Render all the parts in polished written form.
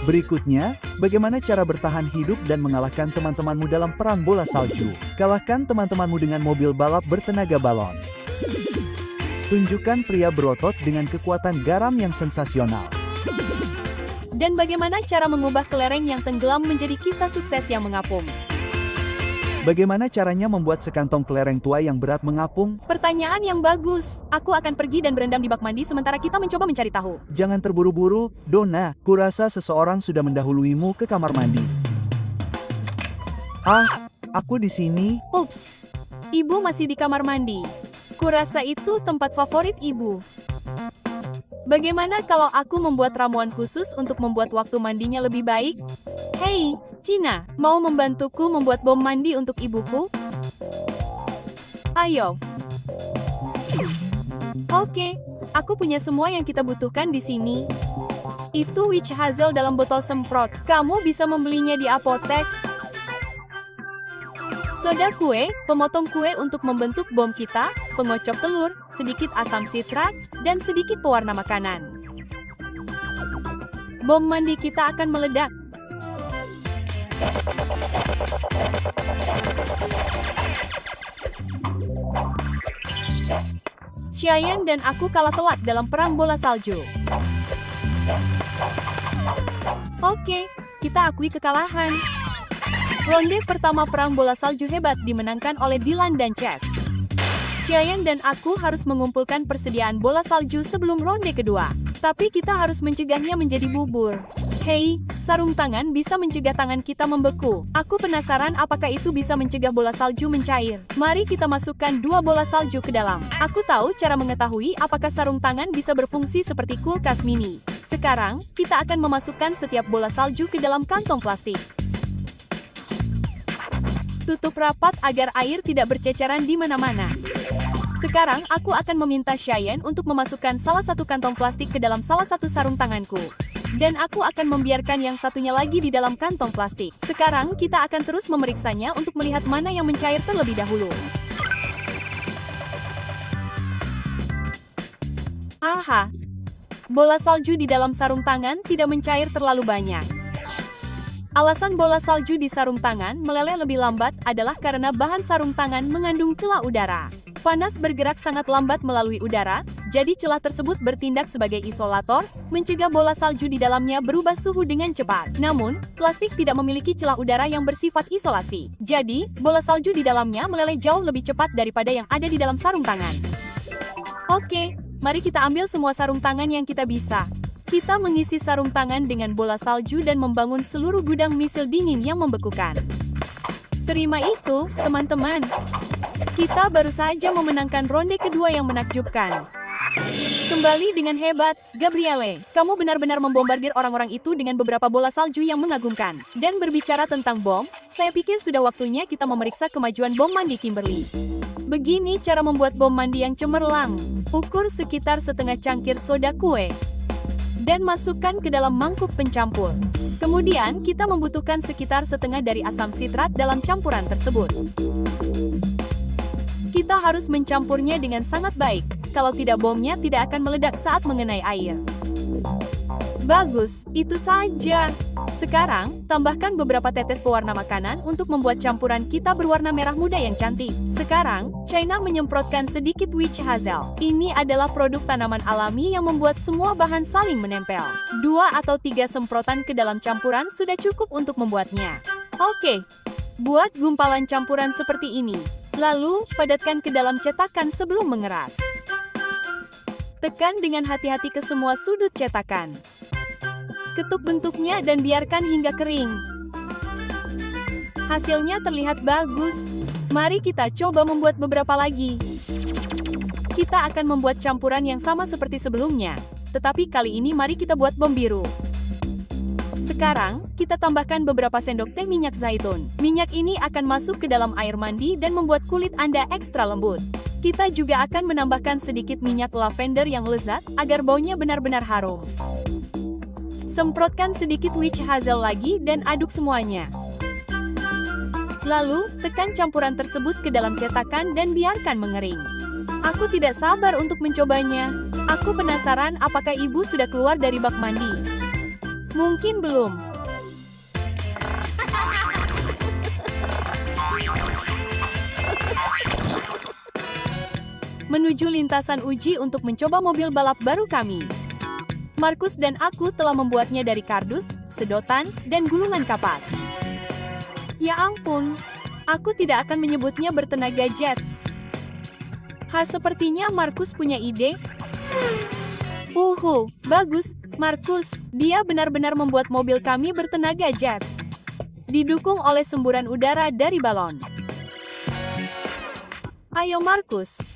Berikutnya, bagaimana cara bertahan hidup dan mengalahkan teman-temanmu dalam perang bola salju? Kalahkan teman-temanmu dengan mobil balap bertenaga balon. Tunjukkan pria berotot dengan kekuatan garam yang sensasional. Dan bagaimana cara mengubah kelereng yang tenggelam menjadi kisah sukses yang mengapung? Bagaimana caranya membuat sekantong kelereng tua yang berat mengapung? Pertanyaan yang bagus. Aku akan pergi dan berendam di bak mandi sementara kita mencoba mencari tahu. Jangan terburu-buru, Donna. Kurasa seseorang sudah mendahuluimu ke kamar mandi. Ah, aku di sini. Ups, ibu masih di kamar mandi. Kurasa itu tempat favorit ibu. Bagaimana kalau aku membuat ramuan khusus untuk membuat waktu mandinya lebih baik? Hei, Cina, mau membantuku membuat bom mandi untuk ibuku? Ayo. Oke, aku punya semua yang kita butuhkan di sini. Itu witch hazel dalam botol semprot. Kamu bisa membelinya di apotek. Soda kue, pemotong kue untuk membentuk bom kita, pengocok telur, sedikit asam sitrat, dan sedikit pewarna makanan. Bom mandi kita akan meledak. Cheyenne dan aku kalah telak dalam perang bola salju. Oke, kita akui kekalahan. Ronde pertama perang bola salju hebat dimenangkan oleh Dylan dan Chess. Cheyenne dan aku harus mengumpulkan persediaan bola salju sebelum ronde kedua. Tapi kita harus mencegahnya menjadi bubur. Hei, sarung tangan bisa mencegah tangan kita membeku. Aku penasaran apakah itu bisa mencegah bola salju mencair. Mari kita masukkan 2 bola salju ke dalam. Aku tahu cara mengetahui apakah sarung tangan bisa berfungsi seperti kulkas mini. Sekarang, kita akan memasukkan setiap bola salju ke dalam kantong plastik. Tutup rapat agar air tidak berceceran di mana-mana. Sekarang, aku akan meminta Cheyenne untuk memasukkan salah satu kantong plastik ke dalam salah satu sarung tanganku. Dan aku akan membiarkan yang satunya lagi di dalam kantong plastik. Sekarang, kita akan terus memeriksanya untuk melihat mana yang mencair terlebih dahulu. Aha! Bola salju di dalam sarung tangan tidak mencair terlalu banyak. Alasan bola salju di sarung tangan meleleh lebih lambat adalah karena bahan sarung tangan mengandung celah udara. Panas bergerak sangat lambat melalui udara, jadi celah tersebut bertindak sebagai isolator, mencegah bola salju di dalamnya berubah suhu dengan cepat. Namun, plastik tidak memiliki celah udara yang bersifat isolasi. Jadi, bola salju di dalamnya meleleh jauh lebih cepat daripada yang ada di dalam sarung tangan. Oke, mari kita ambil semua sarung tangan yang kita bisa. Kita mengisi sarung tangan dengan bola salju dan membangun seluruh gudang misil dingin yang membekukan. Terima itu, teman-teman. Kita baru saja memenangkan ronde kedua yang menakjubkan. Kembali dengan hebat, Gabrielle. Kamu benar-benar membombardir orang-orang itu dengan beberapa bola salju yang mengagumkan. Dan berbicara tentang bom, saya pikir sudah waktunya kita memeriksa kemajuan bom mandi Kimberly. Begini cara membuat bom mandi yang cemerlang. Ukur sekitar setengah cangkir soda kue. Dan masukkan ke dalam mangkuk pencampur. Kemudian, kita membutuhkan sekitar setengah dari asam sitrat dalam campuran tersebut. Kita harus mencampurnya dengan sangat baik, kalau tidak bomnya tidak akan meledak saat mengenai air. Bagus, itu saja. Sekarang, tambahkan beberapa tetes pewarna makanan untuk membuat campuran kita berwarna merah muda yang cantik. Sekarang, China menyemprotkan sedikit witch hazel. Ini adalah produk tanaman alami yang membuat semua bahan saling menempel. 2 atau 3 semprotan ke dalam campuran sudah cukup untuk membuatnya. Oke, buat gumpalan campuran seperti ini. Lalu, padatkan ke dalam cetakan sebelum mengeras. Tekan dengan hati-hati ke semua sudut cetakan. Ketuk bentuknya dan biarkan hingga kering. Hasilnya terlihat bagus. Mari kita coba membuat beberapa lagi. Kita akan membuat campuran yang sama seperti sebelumnya, tetapi kali ini mari kita buat bom biru. Sekarang, kita tambahkan beberapa sendok teh minyak zaitun. Minyak ini akan masuk ke dalam air mandi dan membuat kulit Anda ekstra lembut. Kita juga akan menambahkan sedikit minyak lavender yang lezat, agar baunya benar-benar harum. Semprotkan sedikit witch hazel lagi dan aduk semuanya. Lalu, tekan campuran tersebut ke dalam cetakan dan biarkan mengering. Aku tidak sabar untuk mencobanya. Aku penasaran apakah ibu sudah keluar dari bak mandi. Mungkin belum. Menuju lintasan uji untuk mencoba mobil balap baru kami. Markus dan aku telah membuatnya dari kardus, sedotan, dan gulungan kapas. Ya ampun, aku tidak akan menyebutnya bertenaga jet. Sepertinya Markus punya ide. Bagus, Markus. Dia benar-benar membuat mobil kami bertenaga jet. Didukung oleh semburan udara dari balon. Ayo Markus.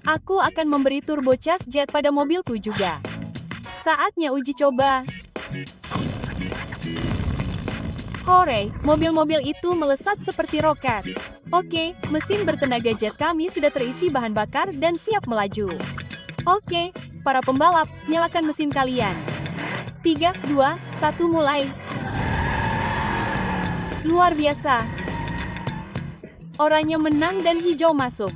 Aku akan memberi turbocharged jet pada mobilku juga. Saatnya uji coba. Hore, mobil-mobil itu melesat seperti roket. Oke, mesin bertenaga jet kami sudah terisi bahan bakar dan siap melaju. Oke, para pembalap, nyalakan mesin kalian. 3, 2, 1 mulai. Luar biasa. Oranye menang dan hijau masuk.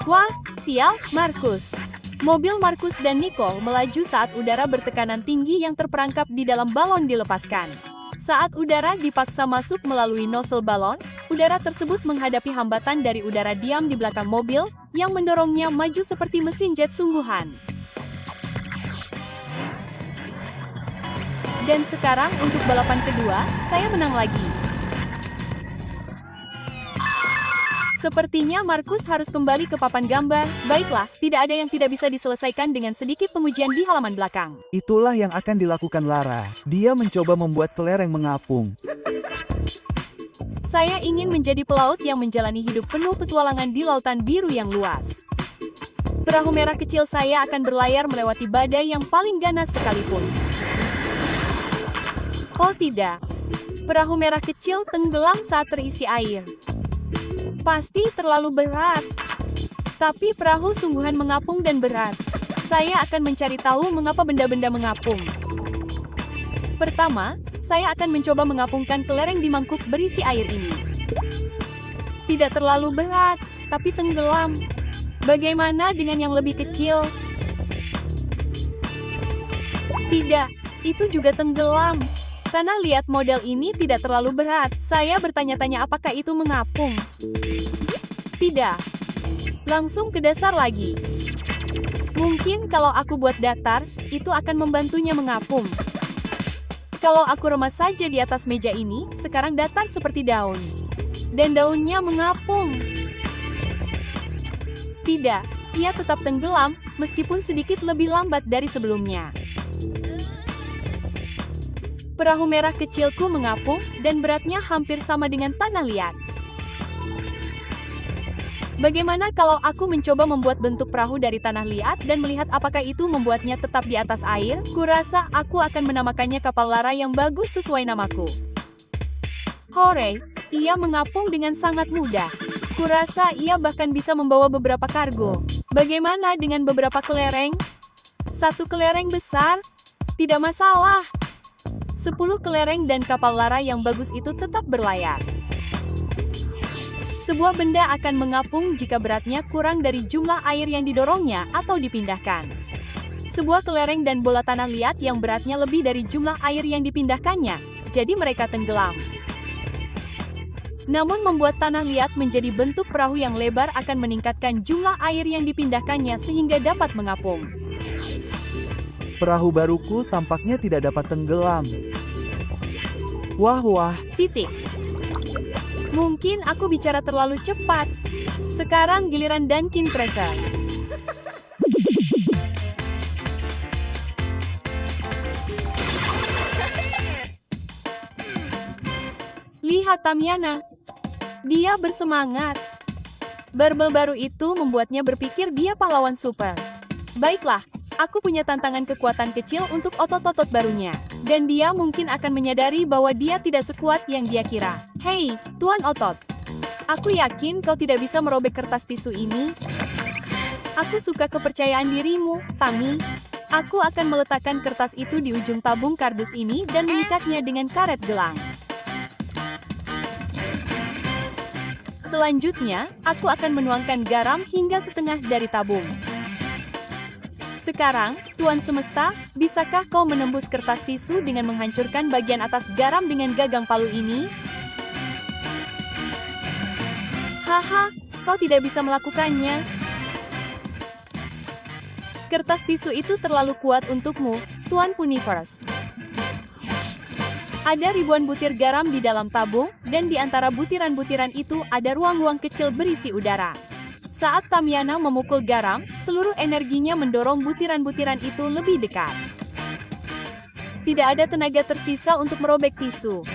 Wah, sial, Markus. Mobil Markus dan Nicole melaju saat udara bertekanan tinggi yang terperangkap di dalam balon dilepaskan. Saat udara dipaksa masuk melalui nozzle balon, udara tersebut menghadapi hambatan dari udara diam di belakang mobil yang mendorongnya maju seperti mesin jet sungguhan. Dan sekarang untuk balapan kedua, saya menang lagi. Sepertinya Markus harus kembali ke papan gambar. Baiklah, tidak ada yang tidak bisa diselesaikan dengan sedikit pengujian di halaman belakang. Itulah yang akan dilakukan Lara. Dia mencoba membuat kelereng mengapung. Saya ingin menjadi pelaut yang menjalani hidup penuh petualangan di lautan biru yang luas. Perahu merah kecil saya akan berlayar melewati badai yang paling ganas sekalipun. Oh tidak, perahu merah kecil tenggelam saat terisi air. Pasti terlalu berat. Tapi perahu sungguhan mengapung dan berat. Saya akan mencari tahu mengapa benda-benda mengapung. Pertama, saya akan mencoba mengapungkan kelereng di mangkuk berisi air ini. Tidak terlalu berat, tapi tenggelam. Bagaimana dengan yang lebih kecil? Tidak, itu juga tenggelam. Karena lihat model ini tidak terlalu berat. Saya bertanya-tanya apakah itu mengapung. Tidak. Langsung ke dasar lagi. Mungkin kalau aku buat datar, itu akan membantunya mengapung. Kalau aku remas saja di atas meja ini, sekarang datar seperti daun. Dan daunnya mengapung. Tidak, ia tetap tenggelam, meskipun sedikit lebih lambat dari sebelumnya. Perahu merah kecilku mengapung, dan beratnya hampir sama dengan tanah liat. Bagaimana kalau aku mencoba membuat bentuk perahu dari tanah liat dan melihat apakah itu membuatnya tetap di atas air? Kurasa aku akan menamakannya kapal Lara yang bagus sesuai namaku. Hore, ia mengapung dengan sangat mudah. Kurasa ia bahkan bisa membawa beberapa kargo. Bagaimana dengan beberapa kelereng? 1 kelereng besar? Tidak masalah. 10 kelereng dan kapal Lara yang bagus itu tetap berlayar. Sebuah benda akan mengapung jika beratnya kurang dari jumlah air yang didorongnya atau dipindahkan. Sebuah kelereng dan bola tanah liat yang beratnya lebih dari jumlah air yang dipindahkannya, jadi mereka tenggelam. Namun membuat tanah liat menjadi bentuk perahu yang lebar akan meningkatkan jumlah air yang dipindahkannya sehingga dapat mengapung. Perahu baruku tampaknya tidak dapat tenggelam. Wah. Titik. Mungkin aku bicara terlalu cepat. Sekarang giliran Duncan Tracer. Lihat Tamiana. Dia bersemangat. Barbel baru itu membuatnya berpikir dia pahlawan super. Baiklah. Aku punya tantangan kekuatan kecil untuk otot-otot barunya. Dan dia mungkin akan menyadari bahwa dia tidak sekuat yang dia kira. Hei, Tuan Otot. Aku yakin kau tidak bisa merobek kertas tisu ini. Aku suka kepercayaan dirimu, Tami. Aku akan meletakkan kertas itu di ujung tabung kardus ini dan mengikatnya dengan karet gelang. Selanjutnya, aku akan menuangkan garam hingga setengah dari tabung. Sekarang, Tuan Semesta, bisakah kau menembus kertas tisu dengan menghancurkan bagian atas garam dengan gagang palu ini? Haha, kau tidak bisa melakukannya. Kertas tisu itu terlalu kuat untukmu, Tuan Puniverse. Ada ribuan butir garam di dalam tabung, dan di antara butiran-butiran itu ada ruang-ruang kecil berisi udara. Saat Tamiana memukul garam, seluruh energinya mendorong butiran-butiran itu lebih dekat. Tidak ada tenaga tersisa untuk merobek tisu.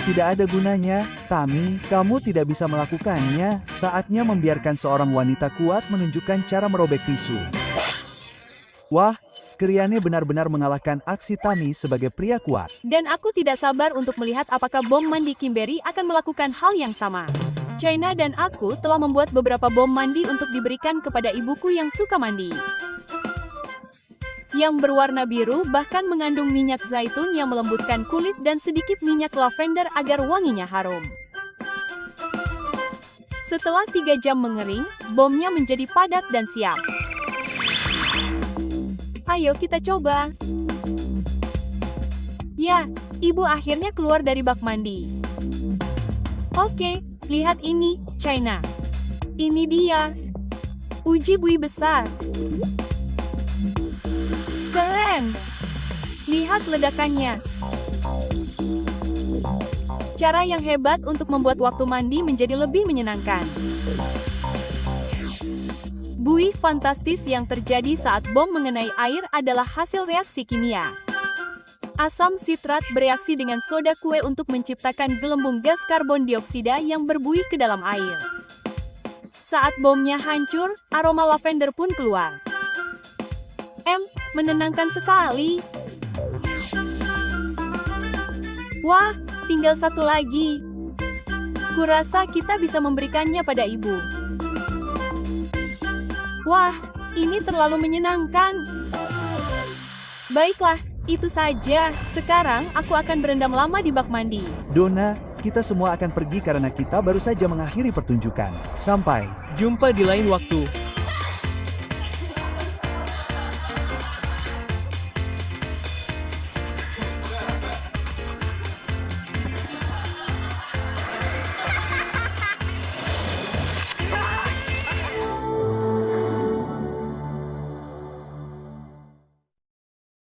Tidak ada gunanya, Tami, kamu tidak bisa melakukannya. Saatnya membiarkan seorang wanita kuat menunjukkan cara merobek tisu. Wah, Kriane benar-benar mengalahkan aksi Tami sebagai pria kuat. Dan aku tidak sabar untuk melihat apakah bom mandi Kimberly akan melakukan hal yang sama. China dan aku telah membuat beberapa bom mandi untuk diberikan kepada ibuku yang suka mandi. Yang berwarna biru bahkan mengandung minyak zaitun yang melembutkan kulit dan sedikit minyak lavender agar wanginya harum. Setelah 3 jam mengering, bomnya menjadi padat dan siap. Ayo kita coba. Ya, ibu akhirnya keluar dari bak mandi. Oke, lihat ini, China. Ini dia. Uji buih besar. Keren. Lihat ledakannya. Cara yang hebat untuk membuat waktu mandi menjadi lebih menyenangkan. Buih fantastis yang terjadi saat bom mengenai air adalah hasil reaksi kimia. Asam sitrat bereaksi dengan soda kue untuk menciptakan gelembung gas karbon dioksida yang berbuih ke dalam air. Saat bomnya hancur, aroma lavender pun keluar. Menenangkan sekali. Wah, tinggal satu lagi. Kurasa kita bisa memberikannya pada ibu. Wah, ini terlalu menyenangkan. Baiklah, itu saja. Sekarang aku akan berendam lama di bak mandi. Donna, kita semua akan pergi karena kita baru saja mengakhiri pertunjukan. Sampai Jumpa di lain waktu.